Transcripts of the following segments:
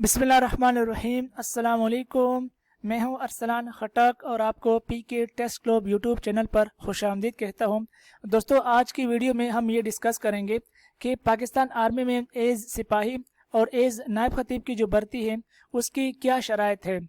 बिस्मिल्लाहिर्रहमानिर्रहीम। अस्सलाम वालेकुम। मैं हूं अरसलान खटक और आपको पीके टेस्ट ग्लोब यूट्यूब चैनल पर खुशामदीद कहता हूं। दोस्तों, आज की वीडियो में हम ये डिस्कस करेंगे कि पाकिस्तान आर्मी में एज सिपाही और एज नायब खतीब की जो भर्ती है उसकी क्या शराइत है।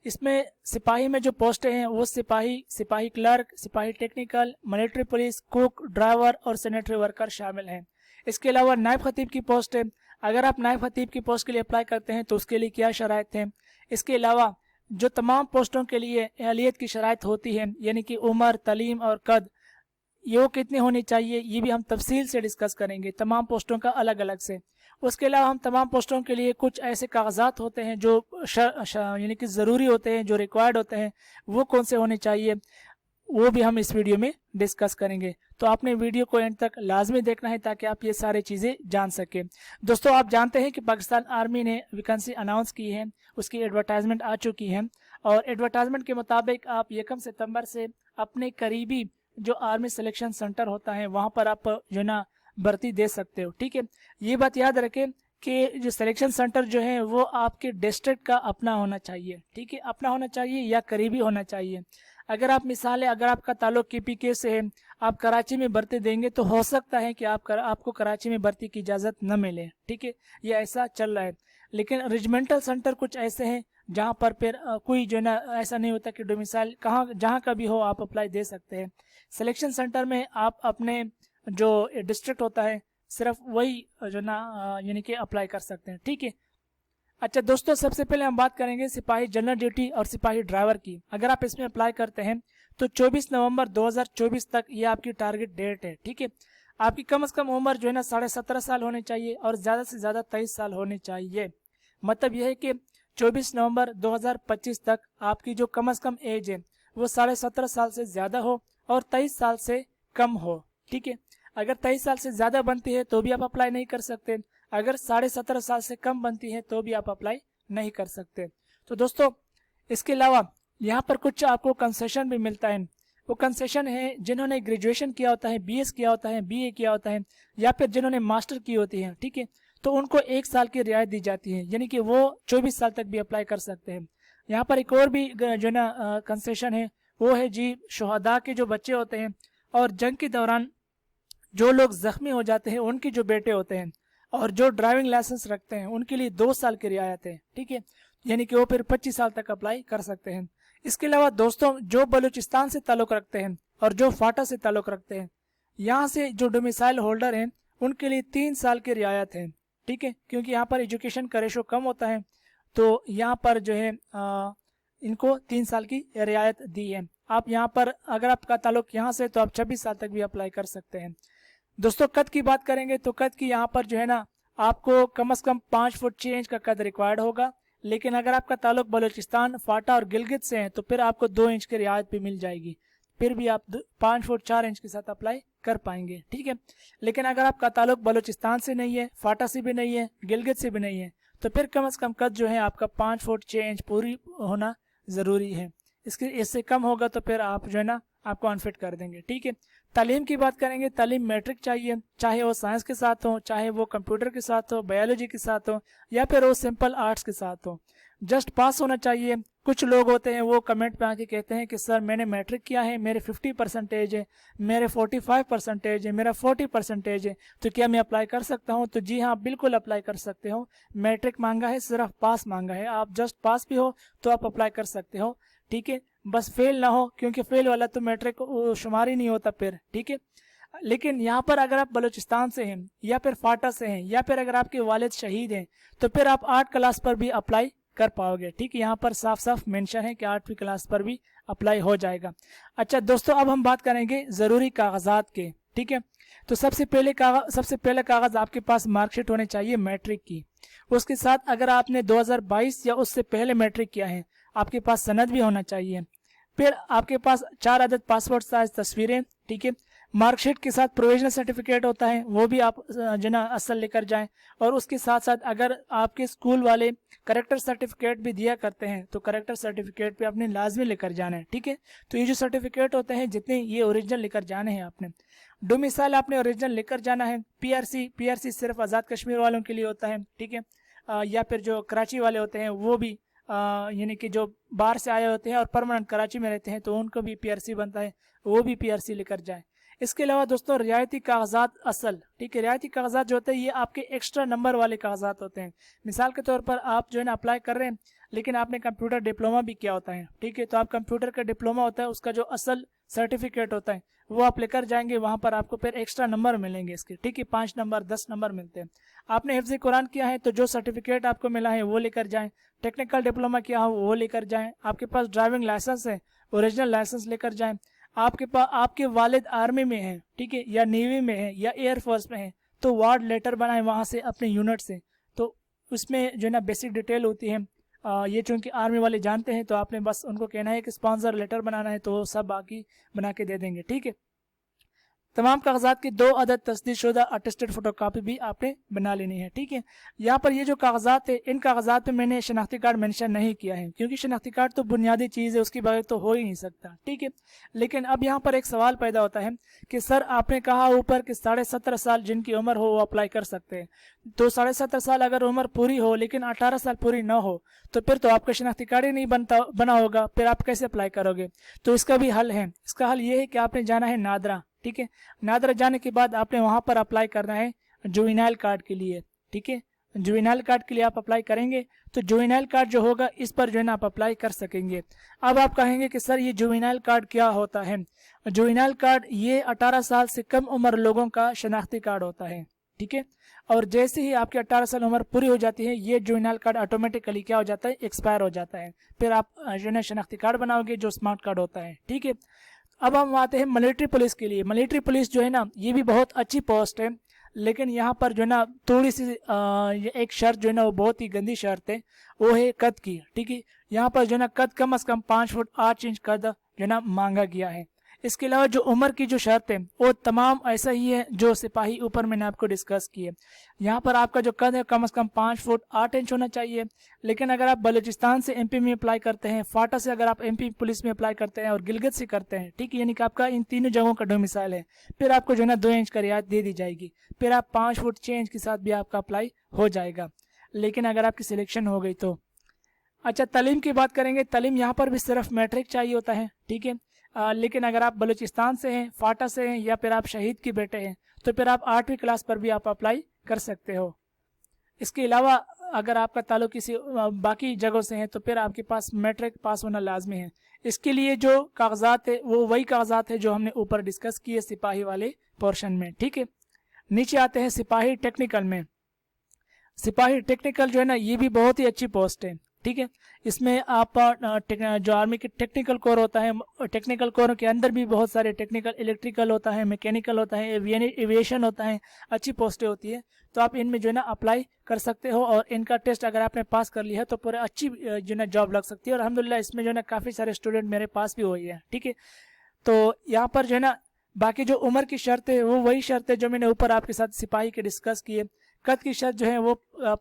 इसमें सिपाही में जो पोस्टें हैं वो सिपाही क्लर्क, सिपाही technical, military police, cook, driver और सैनिटरी वर्कर शामिल हैं। इसके अलावा नायब खतीब की पोस्ट है। अगर आप नायब खतीब की पोस्ट के लिए अप्लाई करते हैं तो उसके लिए क्या शराइत है। इसके अलावा जो तमाम पोस्टों के लिए अहलियत की शराइत होती है, यानी कि उम्र, तालीम और कद, ये कितनी होनी चाहिए, ये भी हम तफसील से डिस्कस करेंगे तमाम पोस्टों का अलग अलग से। उसके अलावा हम तमाम पोस्टों के लिए कुछ ऐसे कागजात होते हैं जो यानी कि ज़रूरी होते हैं, जो रिक्वायर्ड होते हैं, वो कौन से होने चाहिए, वो भी हम इस वीडियो में डिस्कस करेंगे। तो आपने वीडियो को एंड तक लाजमी देखना है ताकि आप ये सारी चीज़ें जान सकें। दोस्तों, आप जानते हैं कि पाकिस्तान आर्मी ने वैकेंसी अनाउंस की है, उसकी एडवर्टाइजमेंट आ चुकी है और एडवर्टाइजमेंट के मुताबिक आप 1 सितंबर से अपने करीबी जो आर्मी सिलेक्शन सेंटर होता है वहाँ पर आप जो ना भर्ती दे सकते हो। ठीक है, ये बात याद रखें कि जो सिलेक्शन सेंटर जो है वो आपके डिस्ट्रिक्ट का अपना होना चाहिए। ठीक है, अपना होना चाहिए या करीबी होना चाहिए। अगर आप मिसाल है, अगर आपका ताल्लुक केपीके से है, आप कराची में भर्ती देंगे तो हो सकता है कि आपको कराची में भर्ती की इजाज़त न मिले। ठीक है, ये ऐसा चल रहा है। लेकिन रेजिमेंटल सेंटर कुछ ऐसे हैं जहाँ पर फिर कोई जो ना ऐसा नहीं होता कि डोमिसाइल कहाँ जहाँ का भी हो आप अप्लाई दे सकते हैं। सिलेक्शन सेंटर में आप अपने जो डिस्ट्रिक्ट होता है सिर्फ वही जो ना यानी कि अप्लाई कर सकते हैं। ठीक है। अच्छा दोस्तों, सबसे पहले हम बात करेंगे सिपाही जनरल ड्यूटी और सिपाही ड्राइवर की। अगर आप इसमें अप्लाई करते हैं तो 24 नवंबर 2024 तक ये आपकी टारगेट डेट है। ठीक है, आपकी कम से कम उम्र जो है ना 17.5 साल होनी चाहिए और ज़्यादा से ज़्यादा 23 साल होनी चाहिए। मतलब यह है कि 24 नवंबर 2025 तक आपकी जो कम से कम एज है वो 17.5 साल से ज़्यादा हो और 23 साल से कम हो। ठीक है, अगर 23 साल से ज़्यादा बनती है तो भी आप अप्लाई नहीं कर सकते, अगर 17.5 साल से कम बनती है तो भी आप अप्लाई नहीं कर सकते। तो दोस्तों, इसके अलावा यहाँ पर कुछ आपको कंसेशन भी मिलता है। वो कंसेशन है जिन्होंने ग्रेजुएशन किया होता है, बीएस किया होता है, बीए किया होता है या फिर जिन्होंने मास्टर की होती है। ठीक है, तो उनको 1 साल की रियायत दी जाती है, यानी कि वो 24 साल तक भी अप्लाई कर सकते हैं। यहाँ पर एक और भी जो ना कंसेशन है, वो है जी शहादा के जो बच्चे होते हैं और जंग के दौरान जो लोग जख्मी हो जाते हैं उनके जो बेटे होते हैं और जो ड्राइविंग लाइसेंस रखते हैं उनके लिए 2 साल की रियायत है। ठीक है, यानी कि वो फिर 25 साल तक अप्लाई कर सकते हैं। इसके अलावा दोस्तों, जो बलूचिस्तान से ताल्लुक़ रखते हैं और जो फाटा से ताल्लुक़ रखते हैं, यहाँ से जो डोमिसाइल होल्डर हैं उनके लिए 3 साल की रियायत है। ठीक है, क्योंकि यहाँ पर एजुकेशन का रेशो कम होता है तो यहाँ पर जो है इनको 3 साल की रियायत दी है। आप यहाँ पर अगर आपका ताल्लुक यहाँ से तो आप 26 साल तक भी अप्लाई कर सकते हैं। दोस्तों, कद की बात करेंगे तो कद की यहाँ पर जो है ना आपको कम से कम 5 फुट 6 इंच का कद रिक्वायर्ड होगा। लेकिन अगर आपका ताल्लुक बलूचिस्तान, फाटा और गिलगित से है तो फिर आपको 2 इंच की रियायत भी मिल जाएगी, फिर भी आप 5 फुट 4 इंच के साथ अप्लाई कर पाएंगे। ठीक है, लेकिन अगर आपका ताल्लुक बलूचिस्तान से नहीं है, फाटा से भी नहीं है, गिलगित से भी नहीं है तो फिर कम से कम कद जो है आपका 5 फुट 6 इंच पूरी होना ज़रूरी है। इससे कम होगा तो फिर आप जो है ना आपको अनफिट कर देंगे। ठीक है, तालीम की बात करेंगे, तालीम मैट्रिक चाहिए, चाहे वो साइंस के साथ हो, चाहे वो कंप्यूटर के साथ हो, बायोलॉजी के साथ हो या फिर वो सिंपल आर्ट्स के साथ हो, जस्ट पास होना चाहिए। कुछ लोग होते हैं वो कमेंट पे आके कहते हैं कि सर मैंने मैट्रिक किया है, मेरे 50% है, मेरे 45% है, मेरा 40% है, तो क्या मैं अप्लाई कर सकता हूँ? तो जी हाँ, बिल्कुल अप्लाई कर सकते हो। मैट्रिक मांगा है, सिर्फ पास मांगा है, आप जस्ट पास भी हो तो आप अप्लाई कर सकते हो। ठीक है, बस फेल ना हो, क्योंकि फेल वाला तो मैट्रिक शुमार ही नहीं होता फिर। ठीक है, लेकिन यहाँ पर अगर आप बलूचिस्तान से हैं या फिर फाटा से हैं या फिर अगर आपके वालिद शहीद हैं तो फिर आप 8 क्लास पर भी अप्लाई कर पाओगे। ठीक है, यहाँ पर साफ साफ मेंशन है कि 8वीं क्लास पर भी अप्लाई हो जाएगा। अच्छा दोस्तों, अब हम बात करेंगे ज़रूरी कागजात के। ठीक है, तो सबसे पहले कागज़ आपके पास मार्कशीट होनी चाहिए मैट्रिक की। उसके साथ अगर आपने 2022 या उससे पहले मैट्रिक किया है आपके पास सनद भी होना चाहिए। फिर आपके पास 4 अदद पासपोर्ट साइज तस्वीरें। ठीक है, मार्कशीट के साथ प्रोविजनल सर्टिफिकेट होता है, वो भी आप जना असल लेकर जाएं। और उसके साथ साथ अगर आपके स्कूल वाले करेक्टर सर्टिफिकेट भी दिया करते हैं तो करेक्टर सर्टिफिकेट भी आपने लाजमी लेकर जाना है। ठीक है, तो ये जो सर्टिफिकेट होते हैं जितने ये ओरिजिनल लेकर जाने हैं आपने। डोमिसाइल आपने ओरिजिनल लेकर जाना है। पीआरसी सिर्फ आज़ाद कश्मीर वालों के लिए होता है। ठीक है, या फिर जो कराची वाले होते हैं वो भी यानी कि जो बाहर से आए होते हैं और परमानेंट कराची में रहते हैं तो उनको भी पीआरसी बनता है, वो भी पीआरसी लेकर जाएं। इसके अलावा दोस्तों रियायती कागजात असल, ठीक है, रियायती कागजात जो होते हैं ये आपके एक्स्ट्रा नंबर वाले कागजात होते हैं। मिसाल के तौर पर आप जो है ना अप्लाई कर रहे हैं लेकिन आपने कंप्यूटर डिप्लोमा भी किया होता है, ठीक है, तो आप कंप्यूटर का डिप्लोमा होता है उसका जो असल सर्टिफिकेट होता है वो आप लेकर जाएंगे, वहां पर आपको फिर एक्स्ट्रा नंबर मिलेंगे इसके, ठीक है, 5 नंबर 10 नंबर मिलते हैं। आपने हिफ्ज़ कुरान किया है तो जो सर्टिफिकेट आपको मिला है वो लेकर जाएं, टेक्निकल डिप्लोमा किया हो वो लेकर जाएं, आपके पास ड्राइविंग लाइसेंस है ओरिजिनल लाइसेंस लेकर जाएं, आपके पास आपके वालिद आर्मी में हैं, ठीक है, या नेवी में है या एयरफोर्स में है तो वार्ड लेटर बनाएं वहाँ से अपने यूनिट से, तो उसमें जो है ना बेसिक डिटेल होती है। ये चूँकि आर्मी वाले जानते हैं तो आपने बस उनको कहना है कि स्पॉन्सर लेटर बनाना है तो वो सब बाकी बना के दे देंगे, ठीक है। तमाम कागजात की 2 अदद तस्दीकशुदा अटेस्टेड फोटोकॉपी भी आपने बना लेनी है, ठीक है। यहाँ पर ये जो कागजात है इन कागजात पे मैंने शनाख्ती कार्ड मेंशन नहीं किया है क्योंकि शनाख्ती कार्ड तो बुनियादी चीज़ है, उसके बगैर तो हो ही नहीं सकता, ठीक है। लेकिन अब यहाँ पर एक सवाल पैदा होता है कि सर आपने कहा ऊपर कि 17.5 साल जिनकी उम्र हो वो अप्लाई कर सकते हैं, तो 17.5 साल अगर उम्र पूरी हो लेकिन 18 साल पूरी ना हो तो फिर तो आपका शनाख्ती कार्ड ही नहीं बना होगा, फिर आप कैसे अप्लाई करोगे। तो इसका भी हल है, इसका हल ये है कि आपने जाना है नादरा, ठीक है। नादरा जाने के बाद आपने वहां पर अप्लाई करना है जुवेनाइल कार्ड के लिए, ठीक है। जुवेनाइल कार्ड के लिए आप अप्लाई करेंगे तो जुवेनाइल कार्ड जो होगा इस पर जो है ना आप अप्लाई कर सकेंगे। अब आप कहेंगे कि सर ये जुवेनाइल कार्ड क्या होता है। जुवेनाइल कार्ड ये 18 साल से कम उम्र लोगों का शनाख्ती कार्ड होता है, ठीक है। और जैसे ही आपकी 18 साल उम्र पूरी हो जाती है ये जुवेनाइल कार्ड ऑटोमेटिकली क्या हो जाता है, एक्सपायर हो जाता है, फिर आप जो है शनाख्ती कार्ड बनाओगे जो स्मार्ट कार्ड होता है, ठीक है। अब हम आते हैं मिलिट्री पुलिस के लिए। मिलिट्री पुलिस जो है ना ये भी बहुत अच्छी पोस्ट है, लेकिन यहाँ पर जो है ना थोड़ी सी एक शर्त जो है ना वो बहुत ही गंदी शर्त है, वो है कद की, ठीक है। यहाँ पर जो है ना कद कम से कम 5 फुट 8 इंच कद जो है ना मांगा गया है। इसके अलावा जो उम्र की जो शर्त है वो तमाम ऐसा ही है जो सिपाही ऊपर मैंने आपको डिस्कस की है। यहाँ पर आपका जो कद है कम से कम 5 फुट 8 इंच होना चाहिए। लेकिन अगर आप बलूचिस्तान से एमपी में अप्लाई करते हैं, फाटा से अगर आप एमपी पुलिस में अप्लाई करते हैं और गिलगित से करते हैं, ठीक है, यानी कि आपका इन तीनों जगहों का डोमिसाइल है, फिर आपको जो है ना 2 इंच का रियायत दे दी जाएगी, फिर आप 5 फुट 6 इंच के साथ भी आपका अप्लाई हो जाएगा। लेकिन अगर आपकी सिलेक्शन हो गई तो अच्छा। तालीम की बात करेंगे, तालीम यहाँ पर भी सिर्फ मैट्रिक चाहिए होता है, ठीक है। लेकिन अगर आप बलूचिस्तान से हैं, फाटा से हैं या फिर आप शहीद के बेटे हैं तो फिर आप 8वीं क्लास पर भी आप अप्लाई कर सकते हो। इसके अलावा अगर आपका ताल्लुक किसी बाकी जगहों से है तो फिर आपके पास मैट्रिक पास होना लाजमी है। इसके लिए जो कागजात है वो वही कागजात है जो हमने ऊपर डिस्कस किए सिपाही वाले पोर्शन में, ठीक है। नीचे आते हैं सिपाही टेक्निकल में। सिपाही टेक्निकल जो है ना ये भी बहुत ही अच्छी पोस्ट है, ठीक है। इसमें आप जो आर्मी के टेक्निकल कोर होता है, टेक्निकल कोर के अंदर भी बहुत सारे टेक्निकल इलेक्ट्रिकल होता है, मैकेनिकल होता है, एविएशन होता है, अच्छी पोस्टें होती है। तो आप इनमें जो है ना अप्लाई कर सकते हो और इनका टेस्ट अगर आपने पास कर लिया है तो पूरे अच्छी जो है ना जॉब लग सकती है। और अल्हम्दुलिल्लाह इसमें जो है ना काफ़ी सारे स्टूडेंट मेरे पास भी हुई है, ठीक है। तो यहाँ पर जो है ना बाकी जो उम्र की शर्त है वो वही शर्त है जो मैंने ऊपर आपके साथ सिपाही के डिस्कस किए। कद की शर्त जो है वो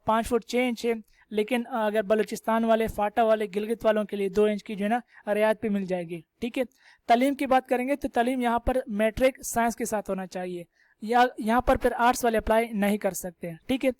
5 फुट 6 इंच है, लेकिन अगर बलूचिस्तान वाले, फाटा वाले, गिलगित वालों के लिए 2 इंच की जो है ना रियायत भी मिल जाएगी, ठीक है। तालीम की बात करेंगे तो तालीम यहाँ पर मैट्रिक साइंस के साथ होना चाहिए, या यहाँ पर फिर आर्ट्स वाले अप्लाई नहीं कर सकते हैं, ठीक है।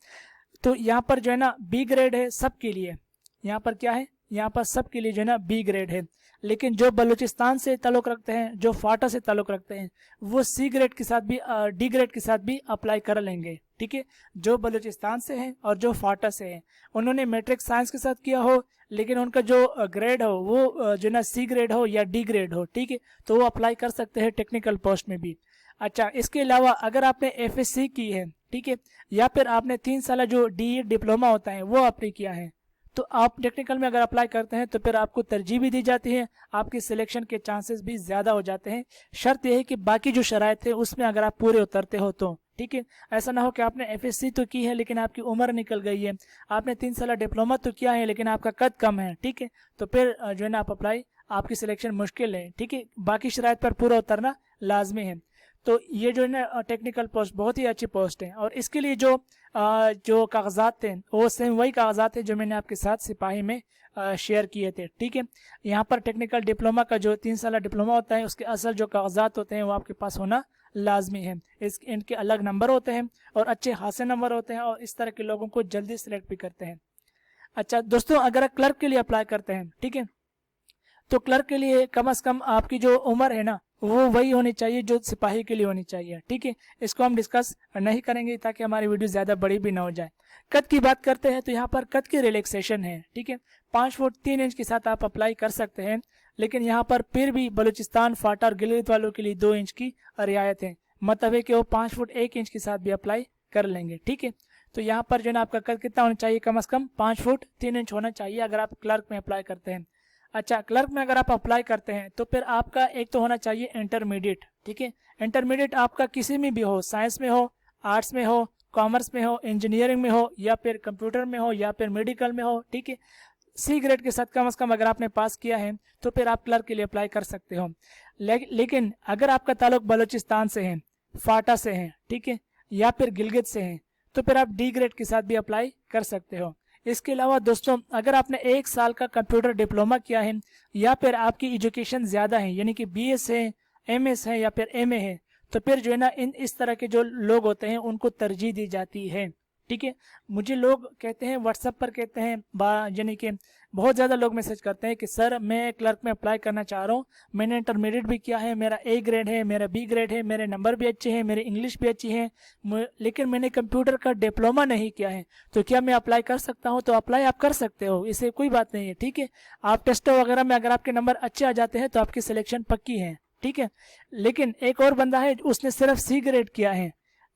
तो यहाँ पर जो है ना बी ग्रेड है सबके लिए, यहाँ पर क्या है, यहाँ पर सबके लिए जो है ना बी ग्रेड है। लेकिन जो बलूचिस्तान से ताल्लुक़ रखते हैं, जो फाटा से ताल्लुक़ रखते हैं, वो सी ग्रेड के साथ भी डी ग्रेड के साथ भी अप्लाई कर लेंगे, ठीक है। जो बलूचिस्तान से हैं और जो फाटा से हैं उन्होंने मैट्रिक साइंस के साथ किया हो लेकिन उनका जो ग्रेड हो वो जो ना सी ग्रेड हो या डी ग्रेड हो, ठीक है, तो वो अप्लाई कर सकते हैं टेक्निकल पोस्ट में भी। अच्छा, इसके अलावा अगर आपने एफएससी की है, ठीक है, या फिर आपने 3 साल जो डी डिप्लोमा होता है वो आपने किया है, तो आप टेक्निकल में अगर अप्लाई करते हैं तो फिर आपको तरजीह भी दी जाती है, आपकी सिलेक्शन के चांसेस भी ज़्यादा हो जाते हैं। शर्त यह है कि बाकी जो शराइत है उसमें अगर आप पूरे उतरते हो तो, ठीक है। ऐसा ना हो कि आपने एफएससी तो की है लेकिन आपकी उम्र निकल गई है, आपने 3 साल डिप्लोमा तो किया है लेकिन आपका कद कम है, ठीक है, तो फिर जो है ना आप अप्लाई, आपकी सिलेक्शन मुश्किल है, ठीक है। बाकी शराइत पर पूरा उतरना लाजमी है। तो ये जो है ना टेक्निकल पोस्ट बहुत ही अच्छी पोस्ट है। और इसके लिए जो कागजात थे वो सेम वही कागजात थे जो मैंने आपके साथ सिपाही में शेयर किए थे, ठीक है। यहाँ पर टेक्निकल डिप्लोमा का जो 3 साल डिप्लोमा होता है उसके असल जो कागजात होते हैं वो आपके पास होना लाजमी है। इनके अलग नंबर होते हैं और अच्छे खासे नंबर होते हैं और इस तरह के लोगों को जल्दी सिलेक्ट भी करते हैं। अच्छा दोस्तों, अगर आप क्लर्क के लिए अप्लाई करते हैं, ठीक है, तो क्लर्क के लिए कम से कम आपकी जो उम्र है ना वो वही होनी चाहिए जो सिपाही के लिए होनी चाहिए, ठीक है। इसको हम डिस्कस नहीं करेंगे ताकि हमारी वीडियो ज़्यादा बड़ी भी ना हो जाए। कद की बात करते हैं तो यहाँ पर कद की रिलैक्सेशन है, ठीक है। 5 फुट 3 इंच के साथ आप अप्लाई कर सकते हैं, लेकिन यहाँ पर फिर भी बलूचिस्तान, फाटा और गिलगित वालों के लिए 2 इंच की रियायत है। मतलब है कि वो 5 फुट 1 इंच के साथ भी अप्लाई कर लेंगे, ठीक है। तो यहाँ पर जो है ना आपका कद कितना होना चाहिए, कम से कम 5 फुट 3 इंच होना चाहिए अगर आप क्लर्क में अप्लाई करते हैं। अच्छा, क्लर्क में अगर आप अप्लाई करते हैं तो फिर आपका एक तो होना चाहिए इंटरमीडिएट, ठीक है। इंटरमीडिएट आपका किसी में भी हो, साइंस में हो, आर्ट्स में हो, कॉमर्स में हो, इंजीनियरिंग में हो या फिर कंप्यूटर में हो या फिर मेडिकल में हो, ठीक है। सी ग्रेड के साथ कम से कम अगर आपने पास किया है तो फिर आप क्लर्क के लिए अप्लाई कर सकते हो। लेकिन अगर आपका ताल्लुक बलूचिस्तान से है, फाटा से है, ठीक है, या फिर गिलगित से है, तो फिर आप डी ग्रेड के साथ भी अप्लाई कर सकते हो। इसके अलावा दोस्तों, अगर आपने 1 साल का कंप्यूटर डिप्लोमा किया है या फिर आपकी एजुकेशन ज़्यादा है यानी कि BS है, MS है या फिर MA है, तो फिर जो है ना इस तरह के जो लोग होते हैं उनको तरजीह दी जाती है, ठीक है। मुझे लोग कहते हैं, व्हाट्सएप पर कहते हैं, यानी कि बहुत ज़्यादा लोग मैसेज करते हैं कि सर मैं क्लर्क में अप्लाई करना चाह रहा हूँ, मैंने इंटरमीडिएट भी किया है, मेरा A ग्रेड है, मेरा B ग्रेड है, मेरे नंबर भी अच्छे हैं, मेरी इंग्लिश भी अच्छी है, लेकिन मैंने कंप्यूटर का डिप्लोमा नहीं किया है, तो क्या मैं अप्लाई कर सकता हूँ? तो अप्लाई आप कर सकते हो, इससे कोई बात नहीं है, ठीक है। आप टेस्ट वगैरह में अगर आपके नंबर अच्छे आ जाते हैं तो आपकी सिलेक्शन पक्की है, ठीक है। लेकिन एक और बंदा है उसने सिर्फ C ग्रेड किया है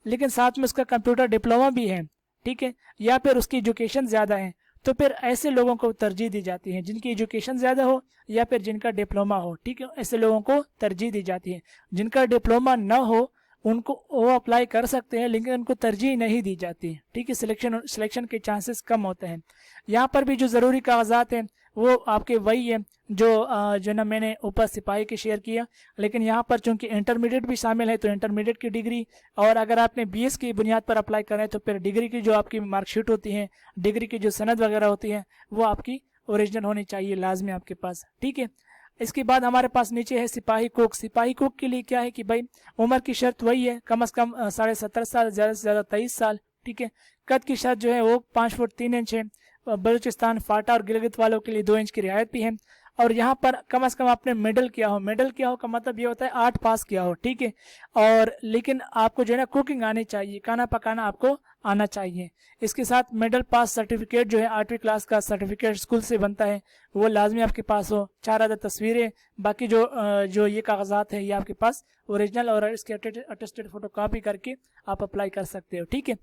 लेकिन साथ में उसका कंप्यूटर डिप्लोमा भी है, ठीक है, या फिर उसकी एजुकेशन ज़्यादा है, तो फिर ऐसे लोगों को तरजीह दी जाती है जिनकी एजुकेशन ज़्यादा हो या फिर जिनका डिप्लोमा हो, ठीक है। ऐसे लोगों को तरजीह दी जाती है। जिनका डिप्लोमा ना हो उनको वो अप्लाई कर सकते हैं लेकिन उनको तरजीह नहीं दी जाती, ठीक है। सिलेक्शन के चांसेस कम होते हैं। यहाँ पर भी जो ज़रूरी कागजात हैं वो आपके वही है जो ना मैंने ऊपर सिपाही के शेयर किया, लेकिन यहाँ पर चूंकि इंटरमीडिएट भी शामिल है तो इंटरमीडिएट की डिग्री, और अगर आपने BS की बुनियाद पर अप्लाई करें तो फिर डिग्री की जो आपकी मार्कशीट होती है, डिग्री की जो सनद वगैरह होती है वो आपकी ओरिजिनल होनी चाहिए लाजमी आपके पास, ठीक है। इसके बाद हमारे पास नीचे है सिपाही कुक। सिपाही कुक के लिए क्या है कि भाई उम्र की शर्त वही है, कम से कम 17.5 साल, ज़्यादा से ज़्यादा 23 साल, ठीक है। कद की शर्त जो है वो 5 फुट 3 इंच है। बलूचिस्तान, फाटा और गिलगित वालों के लिए 2 इंच की रियायत भी है। और यहाँ पर कम से कम आपने मेडल किया हो। मेडल किया हो का मतलब ये होता है 8 पास किया हो, ठीक है। और लेकिन आपको जो है ना कुकिंग आनी चाहिए, खाना पकाना आपको आना चाहिए। इसके साथ मेडल पास सर्टिफिकेट जो है 8वीं क्लास का सर्टिफिकेट स्कूल से बनता है वो लाजमी आपके पास हो। 4 आधा तस्वीरें, बाकी जो ये कागजात है ये आपके पास ओरिजिनल और इसके अटेस्टेड फोटो कॉपी करके आप अप्लाई कर सकते हो, ठीक है।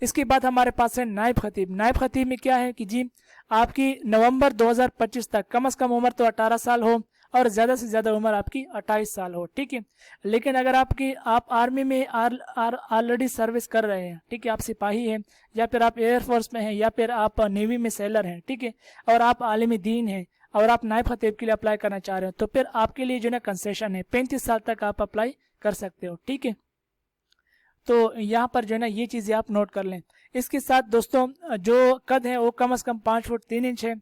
इसके बाद हमारे पास है नायब खतीब। नायब खतीब में क्या है कि जी आपकी नवंबर 2025 तक कम से कम उम्र तो 18 साल हो और ज़्यादा से ज़्यादा उम्र आपकी 28 साल हो, ठीक है। लेकिन अगर आप आर्मी में ऑलरेडी सर्विस कर रहे हैं, ठीक है, आप सिपाही हैं या फिर आप एयरफोर्स में हैं या फिर आप नेवी में सेलर हैं, ठीक है, और आप आलिम दीन हैं और आप नायब खतीब के लिए अप्लाई करना चाह रहे हो तो फिर आपके लिए जो है कंसेशन है, 35 साल तक आप अप्लाई कर सकते हो, ठीक है। तो यहाँ पर जो है ना ये चीज़ें आप नोट कर लें। इसके साथ दोस्तों जो कद है वो कम से कम 5 फुट 3 इंच है,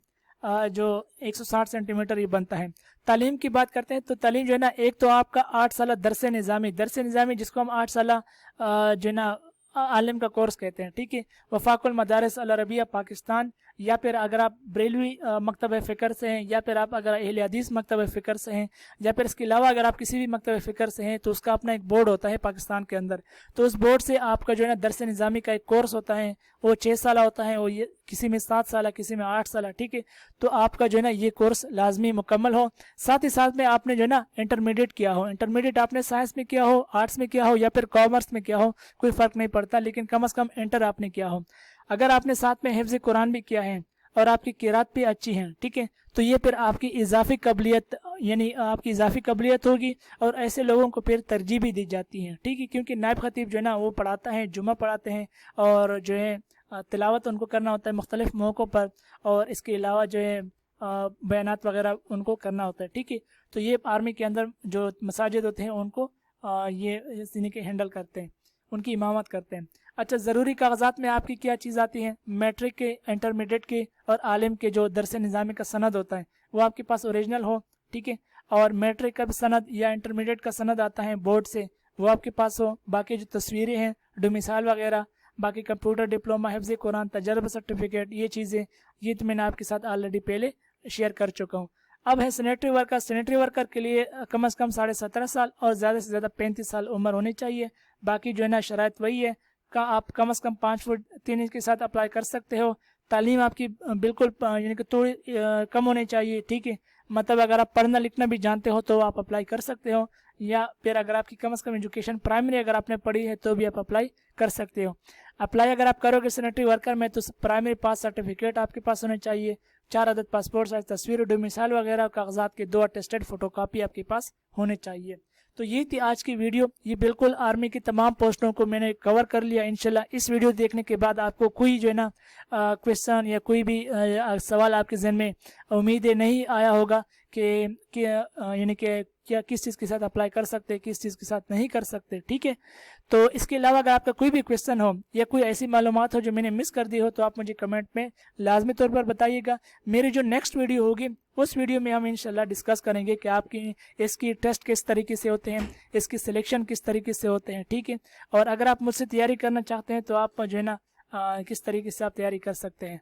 जो 160 सेंटीमीटर ये बनता है। तालीम की बात करते हैं तो तालीम जो है ना, एक तो आपका 8 साल दरसे निज़ामी जिसको हम 8 साल जो है ना आलिम का कोर्स कहते हैं, ठीक है। वफाकुल मदारिस अल अरबिया पाकिस्तान, या फिर अगर आप बरेलवी मकतब फ़िक्र से हैं या फिर आप अगर अहले हदीस मकतब फ़िक्र से हैं या फिर इसके अलावा अगर आप किसी भी मकतब फ़िक्र से हैं तो उसका अपना एक बोर्ड होता है पाकिस्तान के अंदर। तो उस बोर्ड से आपका जो है ना दरस निज़ामी का एक कोर्स होता है, वो 6 साल होता है, वो ये किसी में 7 साल, किसी में 8 साल, ठीक है। तो आपका जो है ना ये कोर्स लाजमी मुकम्मल हो। साथ ही साथ में आपने जो है ना इंटरमीडिएट किया हो। इंटरमीडिएट आपने साइंस में किया हो, आर्ट्स में किया हो या फिर कॉमर्स में किया हो, कोई फ़र्क नहीं पड़ता, लेकिन कम से कम इंटर आपने किया हो। अगर आपने साथ में हिफ्ज़ कुरान भी किया है और आपकी किरात भी अच्छी है, ठीक है, तो ये फिर आपकी इजाफी काबिलियत यानी आपकी इजाफी काबिलियत होगी और ऐसे लोगों को फिर तरजीह भी दी जाती है, ठीक है। क्योंकि नायब खतीब जो है ना वो पढ़ाता है, जुमा पढ़ाते हैं और जो है तिलावत उनको करना होता है मुख्तलिफ मौक़ों पर, और इसके अलावा जो है बयानात वगैरह उनको करना होता है, ठीक है। तो ये आर्मी के अंदर जो मसाजिद होते हैं उनको ये यानी कि हैंडल करते हैं, उनकी इमामत करते हैं। अच्छा, ज़रूरी कागजात में आपकी क्या चीज़ आती है? मैट्रिक के, इंटरमीडिएट के और आलिम के जो दरस निज़ामी का सनद होता है वो आपके पास ओरिजिनल हो, ठीक है। और मैट्रिक का भी सनद या इंटरमीडिएट का सनद आता है बोर्ड से, वो आपके पास हो। बाकी जो तस्वीरें हैं, डोमिसाइल वगैरह, बाकी कंप्यूटर डिप्लोमा, हिफ्ज़ कुरान, तजर्बा सर्टिफिकेट, ये चीज़ें ये तो मैंने आपके साथ ऑलरेडी पहले शेयर कर चुका हूँ। अब है सैनिटरी वर्कर। सैनिटरी वर्कर के लिए कम से कम 17.5 साल और ज़्यादा से ज़्यादा 35 साल उम्र होनी चाहिए। बाकी जो है ना शराइत वही है का आप कम से कम 5 फुट 3 इंच के साथ अप्लाई कर सकते हो। तालीम आपकी बिल्कुल यानी कि थोड़ी कम होनी चाहिए, ठीक है। मतलब अगर आप पढ़ना लिखना भी जानते हो तो आप अप्लाई कर सकते हो, या फिर अगर आपकी कम से कम एजुकेशन प्राइमरी अगर आपने पढ़ी है तो भी आप अप्लाई कर सकते हो। अप्लाई अगर आप करोगे सैनिटरी वर्कर में तो प्राइमरी पास सर्टिफिकेट आपके पास होने चाहिए, 4 अदद पासपोर्ट साइज तस्वीर, डोमिसाइल वगैरह कागजात के 2 अटेस्टेड फोटोकॉपी आपके पास होने चाहिए। तो ये थी आज की वीडियो। ये बिल्कुल आर्मी की तमाम पोस्टों को मैंने कवर कर लिया। इंशाल्लाह इस वीडियो देखने के बाद आपको कोई जो है ना क्वेश्चन या कोई भी सवाल आपके जहन में उम्मीदें नहीं आया होगा कि यानी कि क्या किस चीज़ के साथ अप्लाई कर सकते हैं, किस चीज़ के साथ नहीं कर सकते, ठीक है। तो इसके अलावा अगर आपका कोई भी क्वेश्चन हो या कोई ऐसी मालूमात हो जो मैंने मिस कर दी हो तो आप मुझे कमेंट में लाजमी तौर पर बताइएगा। मेरी जो नेक्स्ट वीडियो होगी उस वीडियो में हम इंशाल्लाह डिस्कस करेंगे कि आपकी इसकी टेस्ट किस तरीके से होते हैं, इसकी सिलेक्शन किस तरीके से होते हैं, ठीक है। और अगर आप मुझसे तैयारी करना चाहते हैं तो आप जो है ना किस तरीके से आप तैयारी कर सकते हैं।